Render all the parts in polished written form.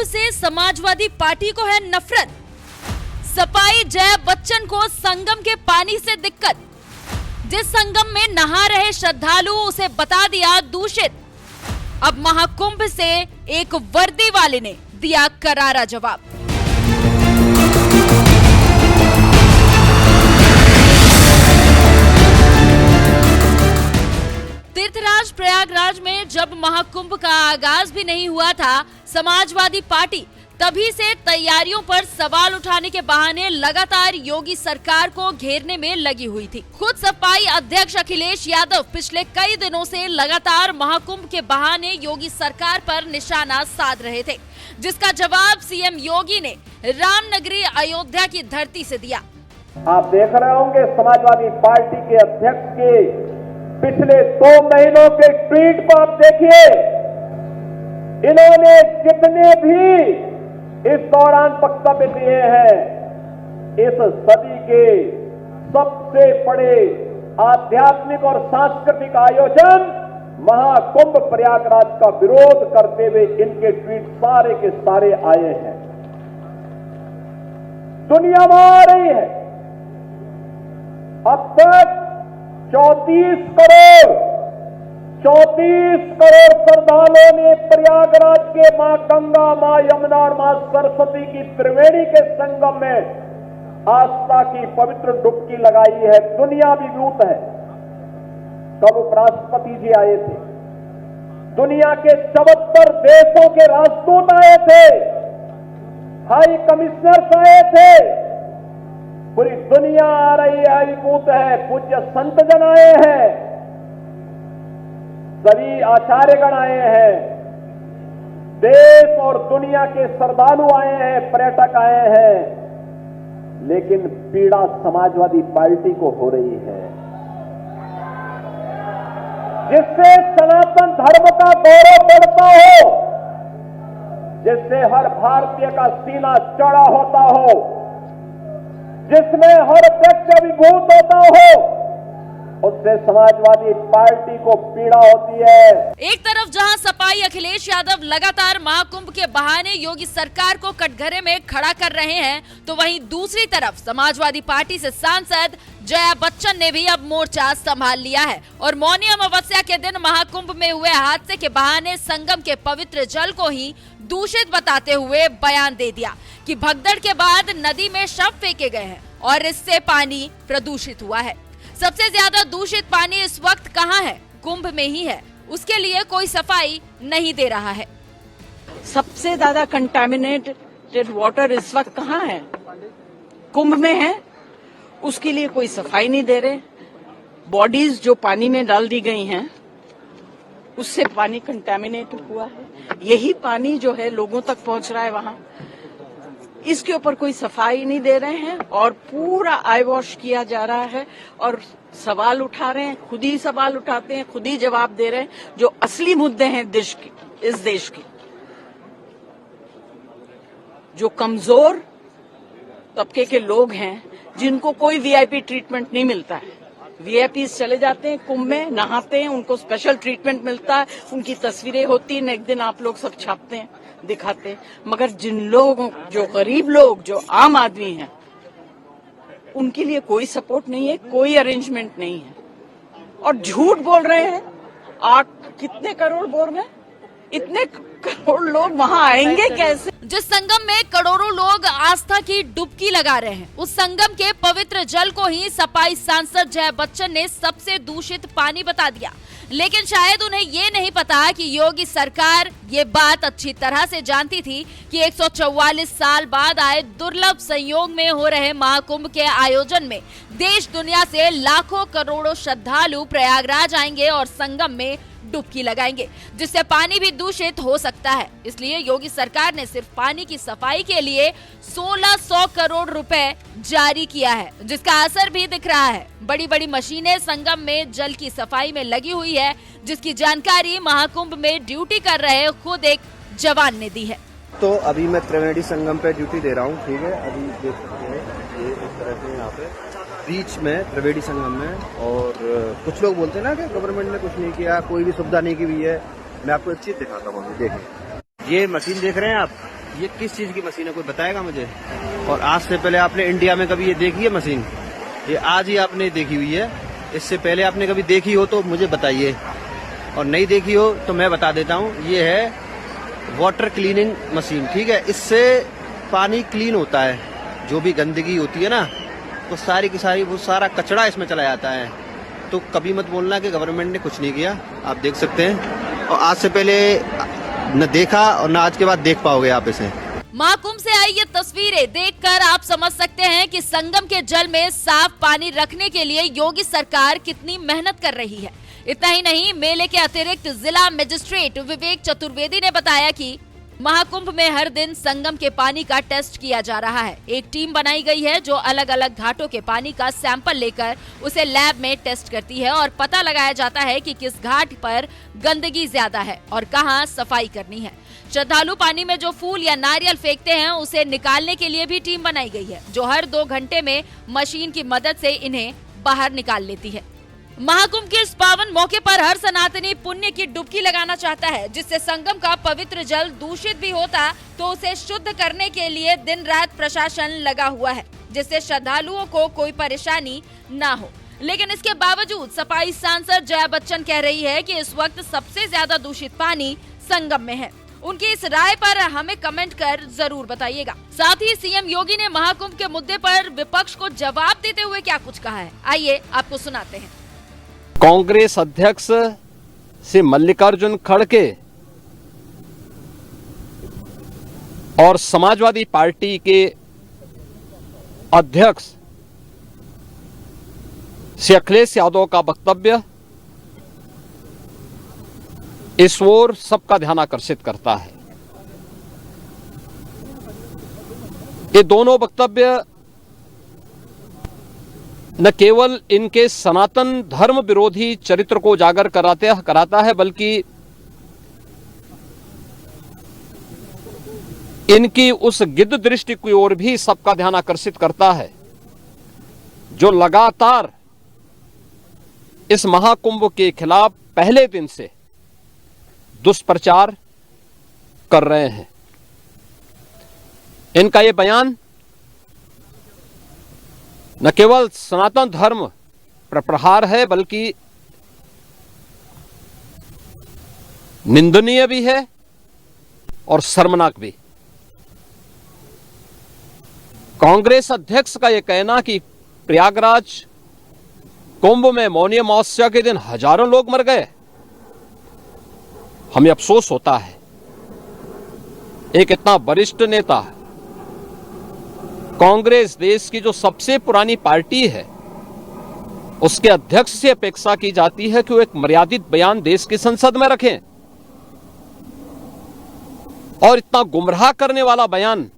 से समाजवादी पार्टी को है नफरत। सपाई जया बच्चन को संगम के पानी से दिक्कत। जिस संगम में नहा रहे श्रद्धालु उसे बता दिया दूषित। अब महाकुंभ से एक वर्दी वाले ने दिया करारा जवाब। तीर्थराज प्रयागराज में जब महाकुंभ का आगाज भी नहीं हुआ था, समाजवादी पार्टी तभी से तैयारियों पर सवाल उठाने के बहाने लगातार योगी सरकार को घेरने में लगी हुई थी। खुद सपाई अध्यक्ष अखिलेश यादव पिछले कई दिनों से लगातार महाकुंभ के बहाने योगी सरकार पर निशाना साध रहे थे, जिसका जवाब सीएम योगी ने रामनगरी अयोध्या की धरती से दिया। आप देख रहे होंगे समाजवादी पार्टी के अध्यक्ष के पिछले 2 महीनों के ट्वीट को आप देखिए। इन्होंने जितने भी इस दौरान वक्तव्य दिए हैं, इस सदी के सबसे बड़े आध्यात्मिक और सांस्कृतिक आयोजन महाकुंभ प्रयागराज का विरोध करते हुए इनके ट्वीट सारे के सारे आए हैं। दुनिया में आ रही है। अब तक 34 करोड़ श्रद्धालुओं ने प्रयागराज के मां गंगा, मां यमुना और मां सरस्वती की त्रिवेणी के संगम में आस्था की पवित्र डुबकी लगाई है। दुनिया विभूत है। कल उपराष्ट्रपति जी आए थे, दुनिया के 74 देशों के राजदूत आए थे, हाई कमिश्नर्स आए थे, पूरी दुनिया आ रही है, विभूत है। पूज्य संत जन आए हैं, सभी आचार्यगण आए हैं, देश और दुनिया के श्रद्धालु आए हैं, पर्यटक आए हैं, लेकिन पीड़ा समाजवादी पार्टी को हो रही है, जिससे सनातन धर्म का गौरव बढ़ता हो, जिससे हर भारतीय का सीना चढ़ा होता हो, जिसमें हर व्यक्ति अभिभूत होता हो, उससे समाजवादी पार्टी को पीड़ा होती है। एक तरफ जहां सपाई अखिलेश यादव लगातार महाकुंभ के बहाने योगी सरकार को कटघरे में खड़ा कर रहे हैं, तो वहीं दूसरी तरफ समाजवादी पार्टी से सांसद जया बच्चन ने भी अब मोर्चा संभाल लिया है और मौनी अमावस्या के दिन महाकुंभ में हुए हादसे के बहाने संगम के पवित्र जल को ही दूषित बताते हुए बयान दे दिया कि भगदड़ के बाद नदी में शव फेंके गए हैं और इससे पानी प्रदूषित हुआ है। सबसे ज्यादा दूषित पानी इस वक्त कहाँ है? कुंभ में ही है। उसके लिए कोई सफाई नहीं दे रहा है। सबसे ज्यादा कंटामिनेटेड वाटर इस वक्त कहाँ है? कुंभ में है। उसके लिए कोई सफाई नहीं दे रहे। बॉडीज जो पानी में डाल दी गई हैं, उससे पानी कंटामिनेट हुआ है। यही पानी जो है लोगों तक पहुंच रहा है वहां। इसके ऊपर कोई सफाई नहीं दे रहे हैं और पूरा आई वॉश किया जा रहा है और सवाल उठा रहे हैं, खुद ही सवाल उठाते हैं, खुद ही जवाब दे रहे हैं। जो असली मुद्दे हैं इस देश के, जो कमजोर तबके के लोग हैं, जिनको कोई वीआईपी ट्रीटमेंट नहीं मिलता है। वीआईपीज चले जाते हैं कुंभ में, नहाते हैं, उनको स्पेशल ट्रीटमेंट मिलता है, उनकी तस्वीरें होती हैं, नेक्स्ट दिन आप लोग सब छापते हैं, दिखाते हैं। मगर जिन लोगों, जो गरीब लोग, जो आम आदमी हैं, उनके लिए कोई सपोर्ट नहीं है, कोई अरेंजमेंट नहीं है और झूठ बोल रहे हैं। 8 कितने करोड़ बोल रहे हैं? इतने करोड़ लोग वहाँ आएंगे कैसे? जिस संगम में करोड़ों लोग आस्था की डुबकी लगा रहे हैं, उस संगम के पवित्र जल को ही सपाई सांसद जया बच्चन ने सबसे दूषित पानी बता दिया। लेकिन शायद उन्हें ये नहीं पता कि योगी सरकार ये बात अच्छी तरह से जानती थी कि 144 साल बाद आए दुर्लभ संयोग में हो रहे महाकुंभ के आयोजन में देश दुनिया से लाखों करोड़ों श्रद्धालु प्रयागराज आएंगे और संगम में डुबकी लगाएंगे, जिससे पानी भी दूषित हो सकता है। इसलिए योगी सरकार ने सिर्फ पानी की सफाई के लिए 1600 करोड़ रुपए जारी किया है, जिसका असर भी दिख रहा है। बड़ी बड़ी मशीनें संगम में जल की सफाई में लगी हुई है, जिसकी जानकारी महाकुंभ में ड्यूटी कर रहे खुद एक जवान ने दी है। तो अभी मैं त्रिवेणी संगम पे ड्यूटी दे रहा हूँ, ठीक है। अभी देख सकते हैं ये इस तरह से यहाँ पे बीच में त्रिवेणी संगम में, और कुछ लोग बोलते हैं ना कि गवर्नमेंट ने कुछ नहीं किया, कोई भी सुविधा नहीं की हुई है। मैं आपको एक चीज दिखाता हूँ, देखिए ये मशीन देख रहे हैं आप, ये किस चीज की मशीन है, कोई बताएगा मुझे? और आज से पहले आपने इंडिया में कभी ये देखी है मशीन? ये आज ही आपने देखी हुई है, इससे पहले आपने कभी देखी हो तो मुझे बताइए, और नहीं देखी हो तो मैं बता देता हूँ। ये है वाटर क्लीनिंग मशीन, ठीक है। इससे पानी क्लीन होता है, जो भी गंदगी होती है ना, तो सारी की सारी वो सारा कचरा इसमें चला जाता है। तो कभी मत बोलना कि गवर्नमेंट ने कुछ नहीं किया, आप देख सकते हैं। और आज से पहले न देखा और न आज के बाद देख पाओगे आप इसे। महाकुंभ से आई ये तस्वीरें देखकर आप समझ सकते हैं कि संगम के जल में साफ पानी रखने के लिए योगी सरकार कितनी मेहनत कर रही है। इतना ही नहीं, मेले के अतिरिक्त जिला मजिस्ट्रेट विवेक चतुर्वेदी ने बताया कि महाकुंभ में हर दिन संगम के पानी का टेस्ट किया जा रहा है। एक टीम बनाई गई है जो अलग अलग घाटों के पानी का सैंपल लेकर उसे लैब में टेस्ट करती है और पता लगाया जाता है कि किस घाट पर गंदगी ज्यादा है और कहां सफाई करनी है। श्रद्धालु पानी में जो फूल या नारियल फेंकते हैं उसे निकालने के लिए भी टीम बनाई गई है, जो हर 2 घंटे में मशीन की मदद से इन्हें बाहर निकाल लेती है। महाकुंभ के इस पावन मौके पर हर सनातनी पुण्य की डुबकी लगाना चाहता है, जिससे संगम का पवित्र जल दूषित भी होता तो उसे शुद्ध करने के लिए दिन रात प्रशासन लगा हुआ है, जिससे श्रद्धालुओं को कोई परेशानी ना हो। लेकिन इसके बावजूद सफाई सांसद जया बच्चन कह रही है कि इस वक्त सबसे ज्यादा दूषित पानी संगम में है। उनकी इस राय पर हमें कमेंट कर जरूर बताइएगा। साथ ही सीएम योगी ने महाकुंभ के मुद्दे पर विपक्ष को जवाब देते हुए क्या कुछ कहा है, आइए आपको सुनाते हैं। कांग्रेस अध्यक्ष श्री मल्लिकार्जुन खड़गे और समाजवादी पार्टी के अध्यक्ष श्री अखिलेश यादव का वक्तव्य इस ओर सबका ध्यान आकर्षित करता है। ये दोनों वक्तव्य न केवल इनके सनातन धर्म विरोधी चरित्र को उजागर कराता है, बल्कि इनकी उस गिद्ध दृष्टि की ओर भी सबका ध्यान आकर्षित करता है, जो लगातार इस महाकुंभ के खिलाफ पहले दिन से दुष्प्रचार कर रहे हैं। इनका ये बयान न केवल सनातन धर्म पर प्रहार है, बल्कि निंदनीय भी है और शर्मनाक भी। कांग्रेस अध्यक्ष का यह कहना कि प्रयागराज कुंभ में मौनी अमावस्या के दिन हजारों लोग मर गए, हमें अफसोस होता है। एक इतना वरिष्ठ नेता, कांग्रेस देश की जो सबसे पुरानी पार्टी है, उसके अध्यक्ष से अपेक्षा की जाती है कि वो एक मर्यादित बयान देश की संसद में रखें, और इतना गुमराह करने वाला बयान,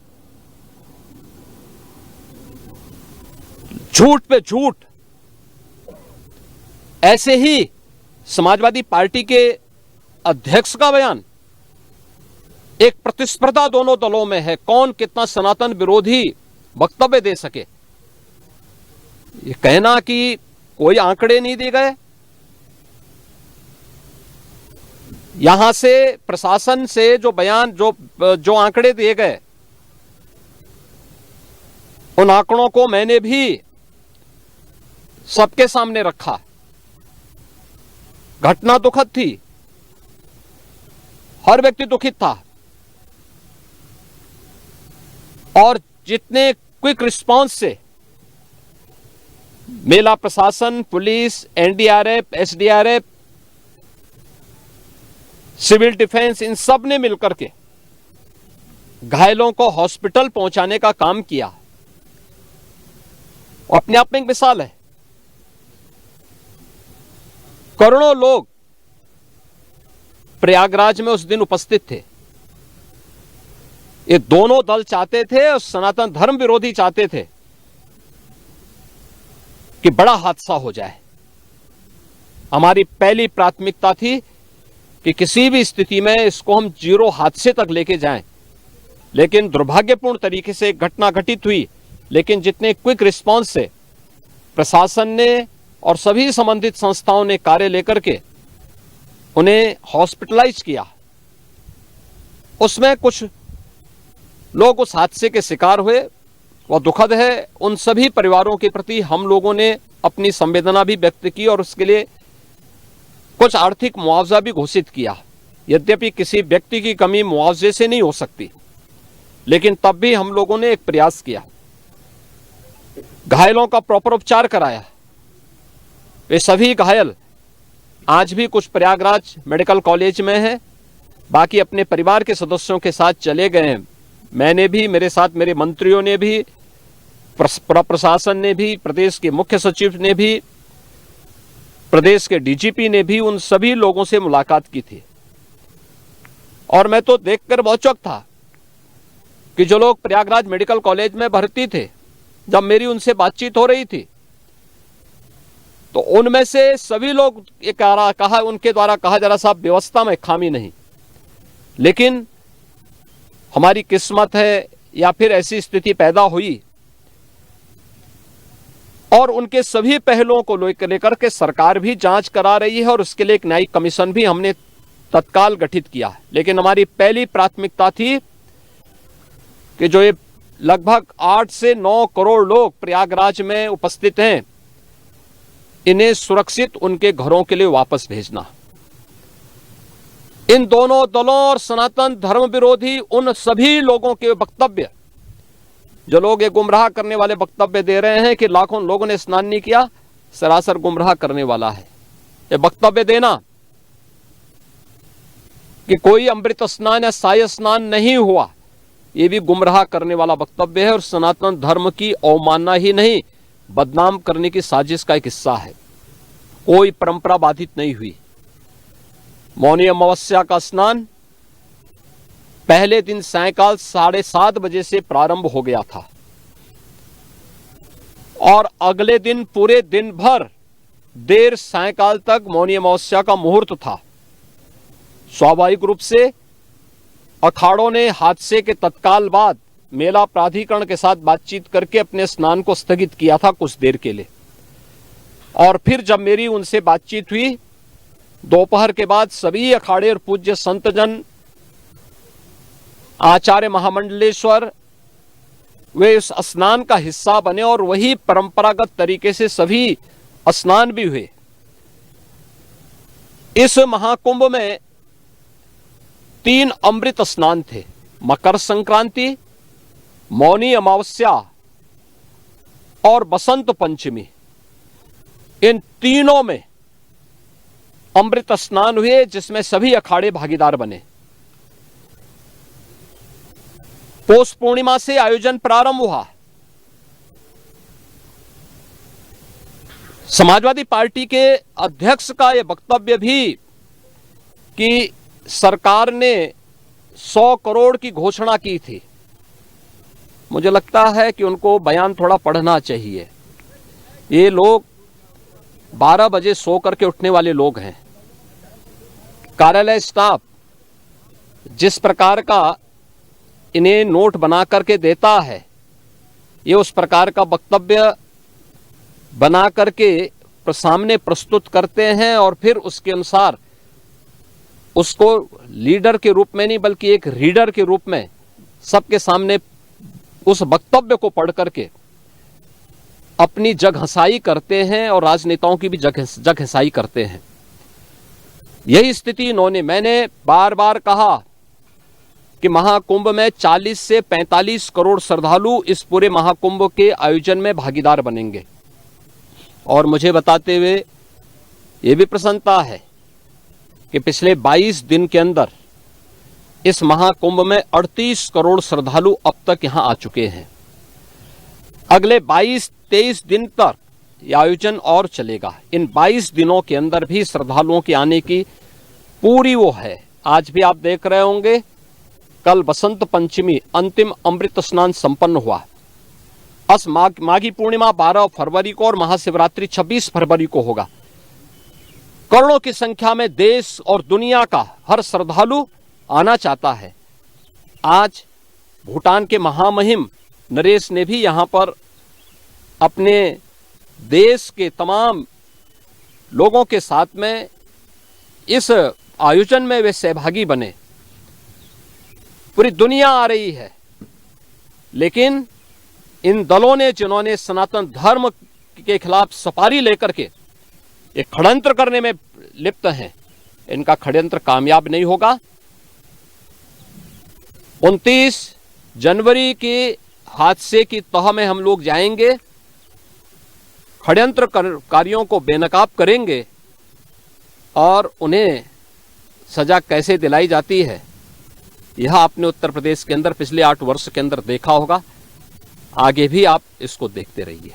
झूठ पे झूठ। ऐसे ही समाजवादी पार्टी के अध्यक्ष का बयान, एक प्रतिस्पर्धा दोनों दलों में है, कौन कितना सनातन विरोधी वक्तव्य दे सके। ये कहना कि कोई आंकड़े नहीं दिए गए, यहां से प्रशासन से जो बयान जो आंकड़े दिए गए, उन आंकड़ों को मैंने भी सबके सामने रखा। घटना दुखद थी, हर व्यक्ति दुखित था, और जितने क्विक रिस्पांस से मेला प्रशासन, पुलिस, एनडीआरएफ, एसडीआरएफ, सिविल डिफेंस, इन सब ने मिलकर के घायलों को हॉस्पिटल पहुंचाने का काम किया, अपने आप में एक मिसाल है। करोड़ों लोग प्रयागराज में उस दिन उपस्थित थे। ये दोनों दल चाहते थे और सनातन धर्म विरोधी चाहते थे कि बड़ा हादसा हो जाए। हमारी पहली प्राथमिकता थी कि किसी भी स्थिति में इसको हम जीरो हादसे तक लेके जाएं, लेकिन दुर्भाग्यपूर्ण तरीके से घटना घटित हुई। लेकिन जितने क्विक रिस्पांस से प्रशासन ने और सभी संबंधित संस्थाओं ने कार्य लेकर के उन्हें हॉस्पिटलाइज किया, उसमें कुछ लोग उस हादसे के शिकार हुए, वह दुखद है। उन सभी परिवारों के प्रति हम लोगों ने अपनी संवेदना भी व्यक्त की और उसके लिए कुछ आर्थिक मुआवजा भी घोषित किया। यद्यपि किसी व्यक्ति की कमी मुआवजे से नहीं हो सकती, लेकिन तब भी हम लोगों ने एक प्रयास किया। घायलों का प्रॉपर उपचार कराया। वे सभी घायल आज भी कुछ प्रयागराज मेडिकल कॉलेज में हैं, बाकी अपने परिवार के सदस्यों के साथ चले गए हैं। मैंने भी, मेरे साथ मेरे मंत्रियों ने भी, प्रशासन ने भी, प्रदेश के मुख्य सचिव ने भी, प्रदेश के डीजीपी ने भी उन सभी लोगों से मुलाकात की थी। और मैं तो देखकर बहुत चौंक था कि जो लोग प्रयागराज मेडिकल कॉलेज में भर्ती थे, जब मेरी उनसे बातचीत हो रही थी तो उनमें से सभी लोग ये कहा, उनके द्वारा कहा जा रहा साहब व्यवस्था में खामी नहीं, लेकिन हमारी किस्मत है या फिर ऐसी स्थिति पैदा हुई। और उनके सभी पहलुओं को लेकर के सरकार भी जांच करा रही है और उसके लिए एक न्यायिक कमीशन भी हमने तत्काल गठित किया। लेकिन हमारी पहली प्राथमिकता थी कि जो ये लगभग 8 से 9 करोड़ लोग प्रयागराज में उपस्थित हैं, इन्हें सुरक्षित उनके घरों के लिए वापस भेजना। इन दोनों दलों और सनातन धर्म विरोधी उन सभी लोगों के वक्तव्य, जो लोग ये गुमराह करने वाले वक्तव्य दे रहे हैं कि लाखों लोगों ने स्नान नहीं किया, सरासर गुमराह करने वाला है। ये वक्तव्य देना कि कोई अमृत स्नान या साय स्नान नहीं हुआ, ये भी गुमराह करने वाला वक्तव्य है और सनातन धर्म की अवमानना ही नहीं, बदनाम करने की साजिश का एक हिस्सा है। कोई परंपरा बाधित नहीं हुई। मौनी अमावस्या का स्नान पहले दिन सायंकाल 7:30 बजे से प्रारंभ हो गया था और अगले दिन पूरे दिन भर देर सायंकाल तक मौनी अमावस्या का मुहूर्त था। स्वाभाविक रूप से अखाड़ों ने हादसे के तत्काल बाद मेला प्राधिकरण के साथ बातचीत करके अपने स्नान को स्थगित किया था कुछ देर के लिए। और फिर जब मेरी उनसे बातचीत हुई दोपहर के बाद, सभी अखाड़े और पूज्य संतजन, आचार्य महामंडलेश्वर, वे इस स्नान का हिस्सा बने और वही परंपरागत तरीके से सभी स्नान भी हुए। इस महाकुंभ में 3 अमृत स्नान थे, मकर संक्रांति, मौनी अमावस्या और बसंत पंचमी। इन तीनों में अमृत स्नान हुए जिसमें सभी अखाड़े भागीदार बने। पौष पूर्णिमा से आयोजन प्रारंभ हुआ। समाजवादी पार्टी के अध्यक्ष का यह वक्तव्य भी कि सरकार ने 100 करोड़ की घोषणा की थी, मुझे लगता है कि उनको बयान थोड़ा पढ़ना चाहिए। ये लोग 12 बजे सो करके उठने वाले लोग हैं। कार्यालय स्टाफ जिस प्रकार का इन्हें नोट बना करके देता है, ये उस प्रकार का वक्तव्य बना करके सामने प्रस्तुत करते हैं और फिर उसके अनुसार उसको लीडर के रूप में नहीं बल्कि एक रीडर के रूप में सबके सामने उस वक्तव्य को पढ़ करके अपनी जगहंसाई करते हैं और राजनेताओं की भी जगहंसाई करते हैं। यही स्थिति इन्होंने, मैंने बार बार कहा कि महाकुंभ में 40 से 45 करोड़ श्रद्धालु इस पूरे महाकुंभ के आयोजन में भागीदार बनेंगे। और मुझे बताते हुए ये भी प्रसन्नता है कि पिछले 22 दिन के अंदर इस महाकुंभ में 38 करोड़ श्रद्धालु अब तक यहां आ चुके हैं। अगले 22-23 दिन तक यह आयोजन और चलेगा। इन 22 दिनों के अंदर भी श्रद्धालुओं के आने की पूरी वो है। आज भी आप देख रहे होंगे, कल बसंत पंचमी अंतिम अमृत स्नान संपन्न हुआ। माघी पूर्णिमा 12 फरवरी को और महाशिवरात्रि 26 फरवरी को होगा। करोड़ों की संख्या में देश और दुनिया का हर श्रद्धालु आना चाहता है। आज भूटान के महामहिम नरेश ने भी यहां पर अपने देश के तमाम लोगों के साथ में इस आयोजन में वे सहभागी बने। पूरी दुनिया आ रही है लेकिन इन दलों ने जिन्होंने सनातन धर्म के खिलाफ सपारी लेकर के एक षड्यंत्र करने में लिप्त हैं, इनका षड्यंत्र कामयाब नहीं होगा। 29 जनवरी के हादसे की तह में हम लोग जाएंगे, षड्यंत्रकारियों को बेनकाब करेंगे और उन्हें सजा कैसे दिलाई जाती है यह आपने उत्तर प्रदेश के अंदर पिछले 8 वर्ष के अंदर देखा होगा। आगे भी आप इसको देखते रहिए।